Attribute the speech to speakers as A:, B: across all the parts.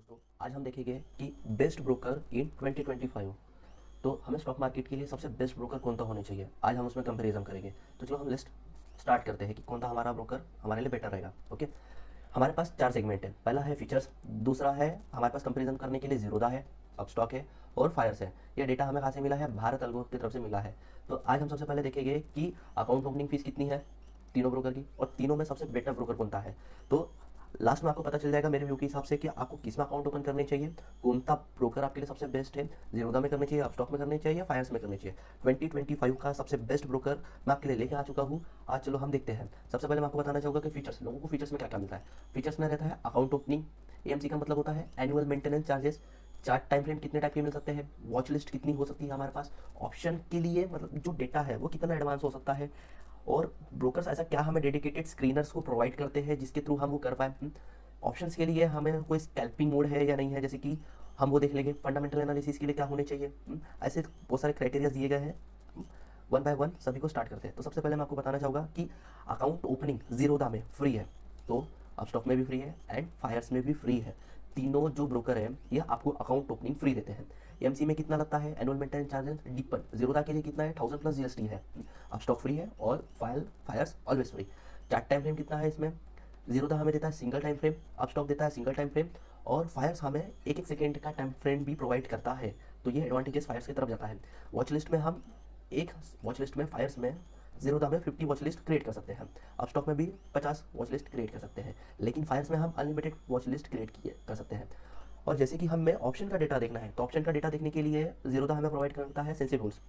A: दोस्तों, आज हम देखेंगे कि बेस्ट ब्रोकर इन 2025। तो हमें स्टॉक मार्केट के लिए सबसे बेस्ट ब्रोकर कौन सा होना चाहिए, आज हम उसमें कंपैरिजन करेंगे। तो चलो हम लिस्ट स्टार्ट करते हैं कि कौन सा हमारा ब्रोकर हमारे लिए बेटर रहेगा। ओके, हमारे पास 4 सेगमेंट है। पहला है फीचर्स, दूसरा है हमारे पास कंपैरिजन करने के लिए जीरोधा है, अपस्टॉक है और फायर्स है। ये डेटा हमें कहाँ से मिला है? भारत अल्गो की तरफ से मिला है। तो आज हम सबसे पहले देखेंगे कि अकाउंट ओपनिंग फीस कितनी है तीनों ब्रोकर की, और तीनों में सबसे बेटर ब्रोकर कौन सा है। तो लास्ट में आपको पता चल जाएगा मेरे व्यू के हिसाब से कि आपको किस में अकाउंट ओपन करने चाहिए, कौन सा ब्रोकर आपके लिए सबसे बेस्ट है, जीरोधा में करने चाहिए, अपस्टॉक में करने चाहिए, फायर्स में करने चाहिए। 2025 का सबसे बेस्ट ब्रोकर मैं आपके लिए लेके आ चुका हूँ। आज चलो हम देखते हैं। सबसे पहले मैं आपको बताना चाहूँगा कि फीचर्स, लोगों को फीचर्स में क्या क्या मिलता है। फीचर्स में रहता है अकाउंट ओपनिंग, एएमसी का मतलब होता है annual maintenance charges, chart time frame कितने टाइप के मिल सकते हैं, वॉच लिस्ट कितनी हो सकती है हमारे पास, ऑप्शन के लिए मतलब जो डेटा है वो कितना एडवांस हो सकता है, और ब्रोकर्स ऐसा क्या हमें डेडिकेटेड स्क्रीनर्स को प्रोवाइड करते हैं जिसके थ्रू हम वो कर पाए। ऑप्शंस के लिए हमें कोई स्कैल्पिंग मोड है या नहीं है, जैसे कि हम वो देख लेंगे। फंडामेंटल एनालिसिस के लिए क्या होने चाहिए, ऐसे बहुत सारे क्राइटेरिया दिए गए हैं। वन बाय वन सभी को स्टार्ट करते हैं। तो सबसे पहले मैं आपको बताना चाहूँगा कि अकाउंट ओपनिंग जीरोधा में फ्री है, तो अपस्टॉक में भी फ्री है एंड फायर्स में भी फ्री है। तीनों जो ब्रोकर है ये आपको अकाउंट ओपनिंग फ्री देते हैं। एमसी में कितना लगता है annual maintenance charges deepen, Zerodha के लिए कितना है 1000 प्लस जीएसटी है। अपस्टॉक फ्री है और Fyers always free. Chart time frame कितना है इसमें, जीरोधा हमें देता है सिंगल टाइम फ्रेम, अपस्टॉक देता है सिंगल टाइम फ्रेम, और फायर्स हमें एक एक सेकेंड का टाइम फ्रेम भी प्रोवाइड करता है। तो ये एडवांटेजेस फायर्स की तरफ जाता है। वॉच लिस्ट में हम एक वॉच लिस्ट में फायर्स में जीरोधा में 50 वॉच लिस्ट क्रिएट कर सकते हैं, अपस्टॉक में भी 50 वॉच लिस्ट क्रिएट कर सकते हैं, लेकिन फायर्स में हम अनलिमिटेड वॉच लिस्ट क्रिएट कर सकते हैं। और जैसे कि हमें ऑप्शन का डेटा देखना है, तो ऑप्शन का डेटा देखने के लिए जीरोधा हमें प्रोवाइड करता है सेंसिटिव रूल्स,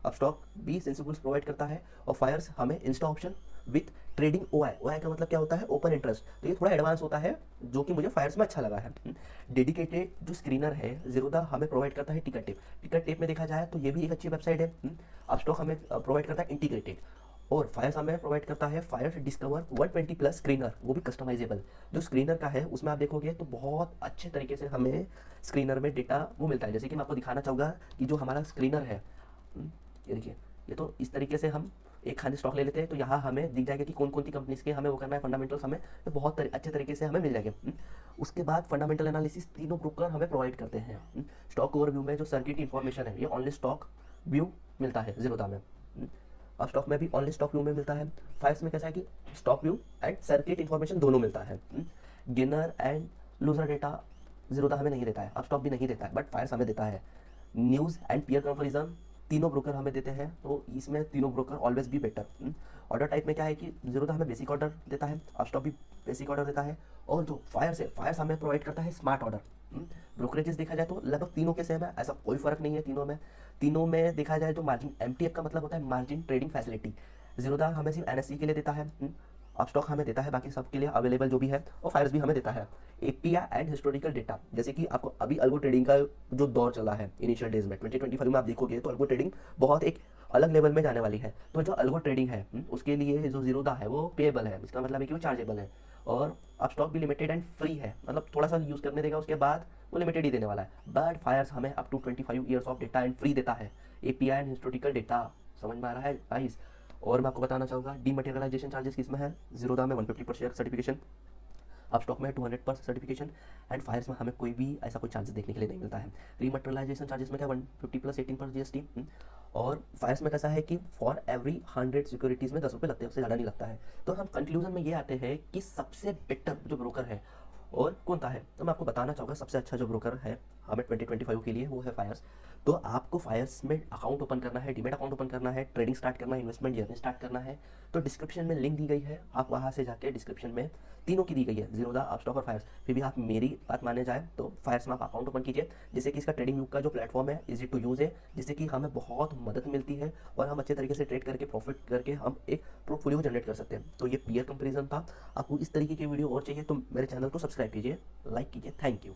A: अपस्टॉक भी सेंसिटिव रूल्स प्रोवाइड करता है, और फायर्स हमें Insta option with trading OI का मतलब क्या होता है ओपन इंटरेस्ट। तो ये थोड़ा एडवांस होता है जो कि मुझे फायर्स में अच्छा लगा है। डेडिकेटेड जो स्क्रीनर है जीरोधा हमें प्रोवाइड करता है टिकट टेप। टिकट टेप में देखा जाए तो ये भी एक अच्छी वेबसाइट है। अपस्टॉक हमें प्रोवाइड करता है इंटीग्रेटेड, और फायर्स हमें प्रोवाइड करता है फायर डिस्कवर 120 प्लस स्क्रीनर, वो भी कस्टमाइजेबल। जो स्क्रीनर का है उसमें आप देखोगे तो बहुत अच्छे तरीके से हमें स्क्रीनर में डेटा वो मिलता है। जैसे कि मैं आपको दिखाना चाहूँगा कि जो हमारा स्क्रीनर है, ये देखिए, ये तो इस तरीके से हम एक खाली स्टॉक ले लेते हैं तो यहाँ हमें दिख जाएगा कि कौन कौन सी कंपनीज के हमें वो करना है, फंडामेंटल्स हमें तो बहुत अच्छे तरीके से हमें मिल जाएंगे। उसके बाद फंडामेंटल एनालिसिस तीनों ब्रोकर हमें प्रोवाइड करते हैं। स्टॉक ओवरव्यू में जो सर्किट इन्फॉर्मेशन है ये ओनली स्टॉक व्यू मिलता है जीरोधा में, अब स्टॉक में भी ओनली स्टॉक व्यू में मिलता है। फायर्स में कैसा है कि stock view and circuit information दोनों मिलता है। Gainer and loser data Zerodha हमें नहीं देता है, अब स्टॉक भी नहीं देता है, बट फायर्स हमें देता है। न्यूज़ एंड पीयर कंपैरिजन तीनों ब्रोकर हमें देते हैं, तो इसमें तीनों ब्रोकर ऑलवेज भी बेटर। ऑर्डर टाइप में क्या है कि जीरोधा हमें बेसिक ऑर्डर देता है, अपस्टॉक भी बेसिक ऑर्डर देता है, और जो फायर्स है फायर्स हमें प्रोवाइड करता है स्मार्ट ऑर्डर। ब्रोकरेजेस देखा जाए तो लगभग तीनों के सेम है, ऐसा कोई फर्क नहीं है तीनों में। तीनों में देखा जाए तो मार्जिन एमटीएफ का मतलब होता है मार्जिन ट्रेडिंग फैसिलिटी, जीरोधा हमें सिर्फ एनएससी के लिए देता है, अपस्टॉक हमें देता है बाकी सब के लिए अवेलेबल जो भी है, और फायर्स भी हमें देता है एपीआई एंड हिस्टोरिकल डेटा। जैसे कि आपको अभी अल्गो ट्रेडिंग का जो दौर चला है इनिशियल डेज में 2025 में आप देखोगे तो अल्गो ट्रेडिंग बहुत एक अलग लेवल में जाने वाली है। तो जो अल्गो ट्रेडिंग है उसके लिए जो जीरोधा है वो पेएबल है, इसका मतलब है कि वो चार्जेबल है, और अपस्टॉक भी लिमिटेड एंड फ्री है, मतलब थोड़ा सा यूज़ करने देगा उसके बाद वो लिमिटेड ही देने वाला है। बट फायर्स हमें up to 25 years of data and free देता है, एपीआई एंड हिस्टोरिकल डेटा। समझ में आ रहा है गाइस? और मैं आपको बताना चाहूँगा डीमटेरियलाइजेशन चार्जेस किसमें है, जीरोधा में 150 पर शेयर सर्टिफिकेशन, अपस्टॉक में 200 पर सर्टिफिकेशन, एंड फायर्स में हमें कोई भी ऐसा कोई चार्जेस देखने के लिए नहीं मिलता है। रीमटेरियलाइजेशन चार्जेस में क्या 150 प्लस 18 पर जीएसटी, और फायर्स में कैसा है कि फॉर एवरी 100 सिक्योरिटीज़ में 10 रुपये लगते हैं, उससे ज़्यादा नहीं लगता है। तो हम कंक्लूजन में ये आते हैं कि सबसे बेटर जो ब्रोकर है और कौन सा है, तो मैं आपको बताना चाहूँगा सबसे अच्छा जो ब्रोकर है हमें 2025 के लिए वो है फायर्स। तो आपको फायर्स में अकाउंट ओपन करना है, डीमेट अकाउंट ओपन करना है, ट्रेडिंग स्टार्ट करना है, इन्वेस्टमेंट जर्नी स्टार्ट करना है, तो डिस्क्रिप्शन में लिंक दी गई है, आप वहाँ से जाके डिस्क्रिप्शन में तीनों की दी गई है, जीरोधा अपस्टॉक और फायर्स। फिर भी आप मेरी बात माने जाए तो फायर्स में आप अकाउंट ओपन कीजिए, जिससे कि इसका ट्रेडिंग व्यू का जो प्लेटफॉर्म है इजी टू यूज़ है, जिससे कि हमें बहुत मदद मिलती है और हम अच्छे तरीके से ट्रेड करके प्रॉफिट करके हम एक पोर्टफोलियो जनरेट कर सकते हैं। तो ये पीयर कंपेरिजन था। आपको इस तरीके की वीडियो और चाहिए तो मेरे चैनल को सब्सक्राइब कीजिए, लाइक कीजिए। Thank you.